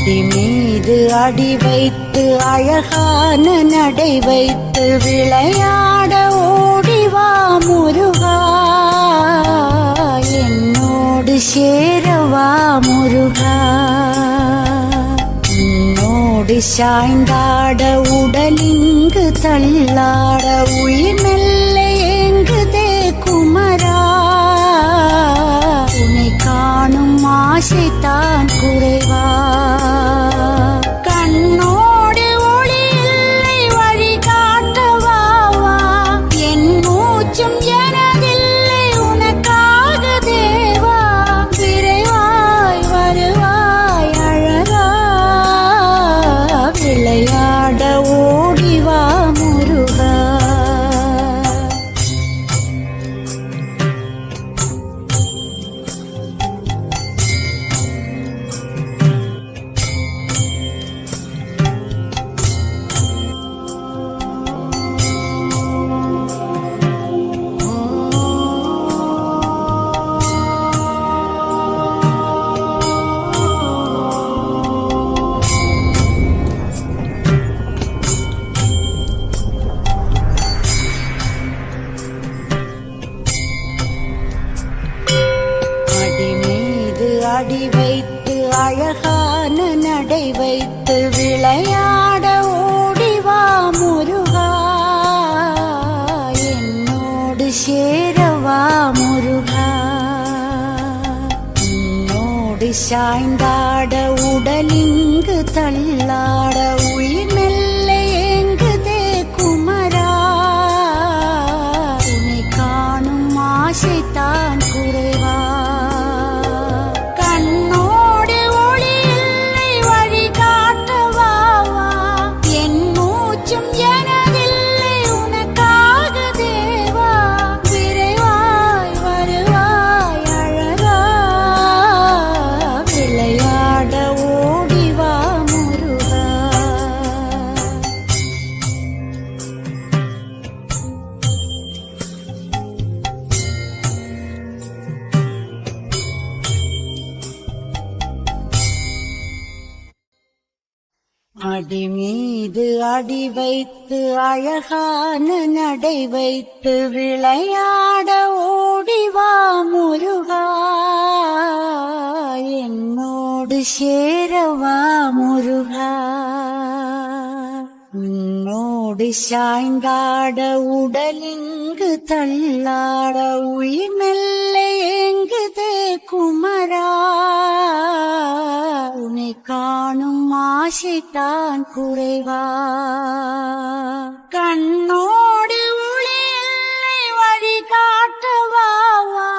அடி மீது அடி வைத்து அழகான நடை வைத்து விளையாட ஓடிவா முருகா, என்னோடு சேரவா முருகா. உன்னோடு சாய்ந்தாட உடலிங்கு தள்ளாட உயிர் மெல்ல ஏங்குதே குமரா, உன்னை காணும் ஆசைத்தான் குறைவா. கண்ணோடு ஒளி இல்லை வழி காட்டவாவா, என் மூச்சும் எனதில்லை உனக்காக தேவா. விரைவாய் வருவாய் அழகா, விளையாட ஓடிவா முருகா. அடி வைத்து அழகான நடை வைத்து விளையாட ஓடிவா முருகா, என்னோடு சேரவா முருகா. உன்னோடு சாய்ந்தாட உடலிங்கு தள்ளாட உயிர் மெல்ல ஏங்குதே குமரா, உன்னை காணும் ஆசைத்தான் குறைவா. அடி மீது அடி வைத்து அழகான நடை வைத்து விளையாட ஓடிவா முருகா, என்னோடு சேரவா முருகா. உன்னோடு சாய்ந்தாட உடலிங்கு தள்ளாட உயிர் மெல்ல ஏங்குதே குமரா, உன்னை காணும் ஆசைத்தான் குறைவா. கண்ணோடு ஒளி இல்லை வழி காட்டவாவா,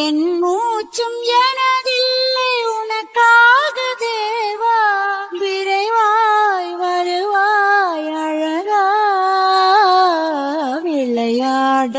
என் மூச்சும் எனதில்லை உனக்காக தேவா. விரைவாய் வருவாய் அழகா, விளையாட